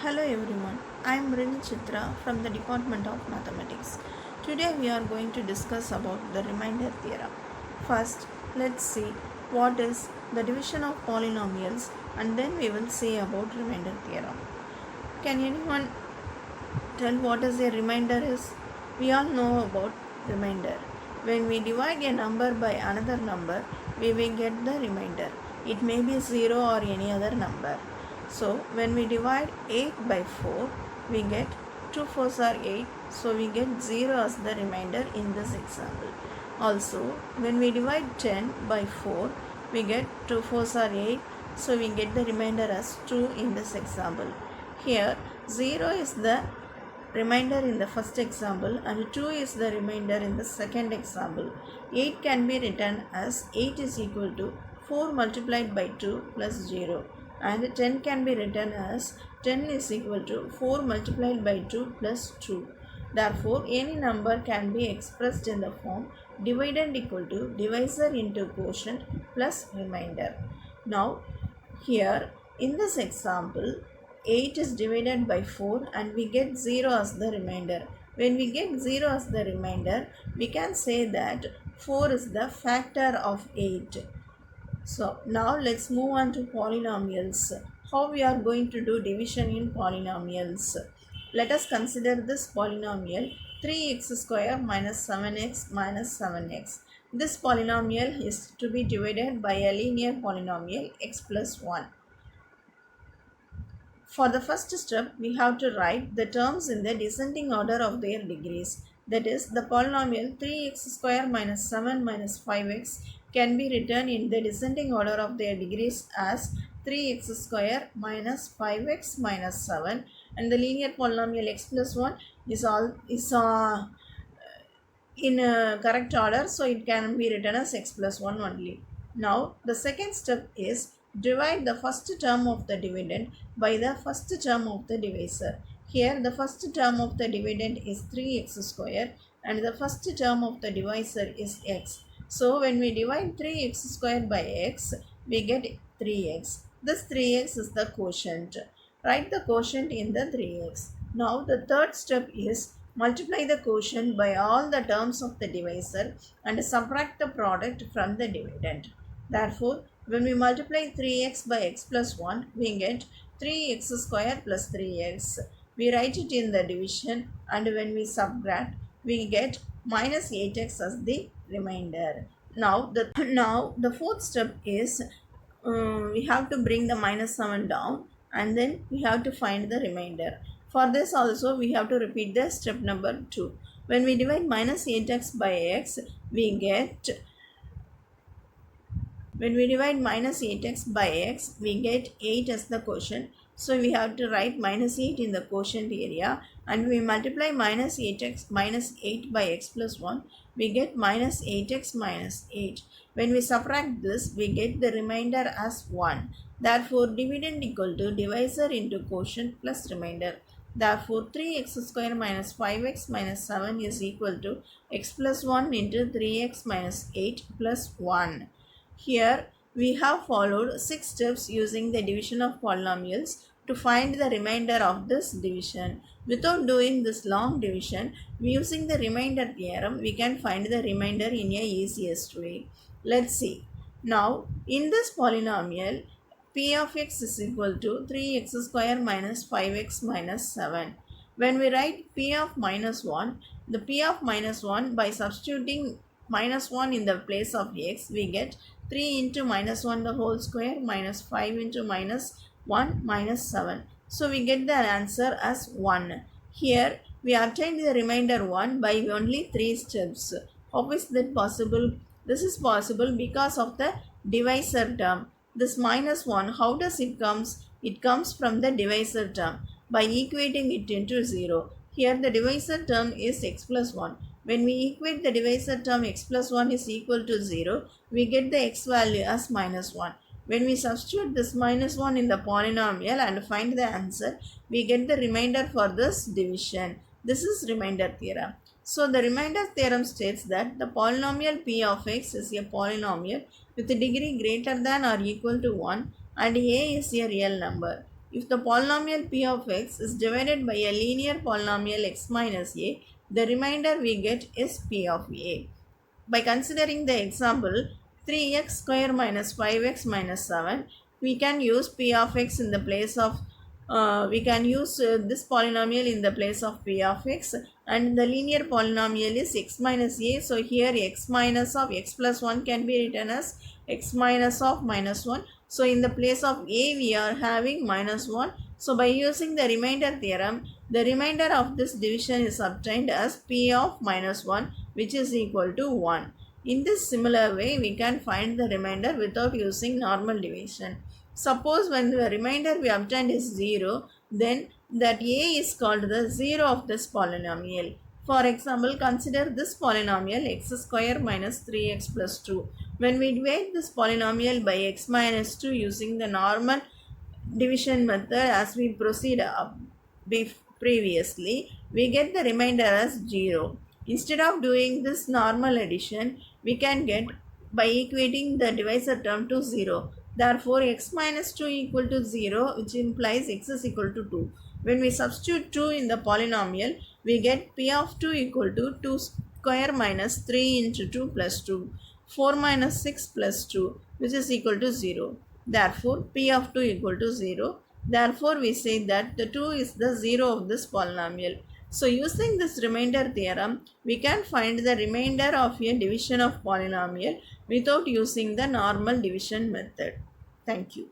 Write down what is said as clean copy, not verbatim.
Hello everyone, I am Rini Chitra from the Department of Mathematics. Today we are going to discuss about the remainder theorem. First, let's see what is the division of polynomials and then we will see about remainder theorem. Can anyone tell what is a remainder is? We all know about remainder. When we divide a number by another number, we will get the remainder. It may be 0 or any other number. So when we divide 8 by 4, we get 2 4s are 8. So we get 0 as the remainder in this example. Also, when we divide 10 by 4, we get 2 4s are 8. So we get the remainder as 2 in this example. Here 0 is the remainder in the first example and 2 is the remainder in the second example. 8 can be written as 8 is equal to 4 multiplied by 2 plus 0, and 10 can be written as 10 is equal to 4 multiplied by 2 plus 2. Therefore, any number can be expressed in the form dividend equal to divisor into quotient plus remainder. Now, here in this example, 8 is divided by 4 and we get 0 as the remainder. When we get 0 as the remainder, we can say that 4 is the factor of 8. So now let's move on to polynomials. How we are going to do division in polynomials? Let us consider this polynomial 3x square minus 7x minus 7x. This polynomial is to be divided by a linear polynomial x plus 1. For the first step, we have to write the terms in the descending order of their degrees. That is, the polynomial 3x square minus 7 minus 5x can be written in the descending order of their degrees as 3x square minus 5x minus 7, and the linear polynomial x plus 1 is in a correct order, so it can be written as x plus 1 only. Now the second step is divide the first term of the dividend by the first term of the divisor. Here the first term of the dividend is 3x square and the first term of the divisor is x. So when we divide 3x square by x, we get 3x. This 3x is the quotient. Write the quotient in the 3x. Now the third step is multiply the quotient by all the terms of the divisor and subtract the product from the dividend. Therefore, when we multiply 3x by x plus 1, we get 3x square plus 3x. We write it in the division, and when we subtract, we get minus 8x as the remainder. Now the fourth step is we have to bring the minus 7 down and then we have to find the remainder. For this also we have to repeat the step number 2. When we divide minus 8x by x, we get when we divide minus 8x by x, we get 8 as the quotient. So we have to write minus 8 in the quotient area, and we multiply minus 8x minus 8 by x plus 1, we get minus 8x minus 8. When we subtract this, we get the remainder as 1. Therefore, dividend equal to divisor into quotient plus remainder. Therefore, 3x square minus 5x minus 7 is equal to x plus 1 into 3x minus 8 plus 1. Here we have followed 6 steps using the division of polynomials to find the remainder of this division. Without doing this long division, using the remainder theorem, we can find the remainder in a easiest way. Let's see. Now, in this polynomial, p of x is equal to 3x square minus 5x minus 7. When we write p of minus 1, the p of minus 1 by substituting minus 1 in the place of x, we get 3 into minus 1 the whole square minus 5 into minus 1 minus 7. So we get the answer as 1. Here we obtained the remainder 1 by only 3 steps. How is that possible? This is possible because of the divisor term. This minus 1, how does it comes? It comes from the divisor term by equating it into 0. Here the divisor term is x plus 1. When we equate the divisor term x plus 1 is equal to 0, we get the x value as minus 1. When we substitute this minus 1 in the polynomial and find the answer, we get the remainder for this division. This is remainder theorem. So the remainder theorem states that the polynomial p of x is a polynomial with a degree greater than or equal to 1 and a is a real number. If the polynomial p of x is divided by a linear polynomial x minus a, the remainder we get is p of a. By considering the example 3x square minus 5x minus 7, we can use p of x in the place of we can use this polynomial in the place of p of x, and the linear polynomial is x minus a. So here x minus of x plus 1 can be written as x minus of minus 1. So in the place of a we are having minus 1. So by using the remainder theorem, the remainder of this division is obtained as p of minus 1, which is equal to 1. In this similar way, we can find the remainder without using normal division. Suppose when the remainder we obtained is 0, then that a is called the 0 of this polynomial. For example, consider this polynomial x square minus 3x plus 2. When we divide this polynomial by x minus 2 using the normal division method as we proceed previously, we get the remainder as 0. Instead of doing this normal addition, we can get by equating the divisor term to 0. Therefore, x minus 2 equal to 0, which implies x is equal to 2. When we substitute 2 in the polynomial, we get p of 2 equal to 2 square minus 3 into 2 plus 2. 4 minus 6 plus 2, which is equal to 0. Therefore, p of 2 equal to 0. Therefore, we say that the 2 is the 0 of this polynomial. So, using this remainder theorem, we can find the remainder of a division of polynomial without using the normal division method. Thank you.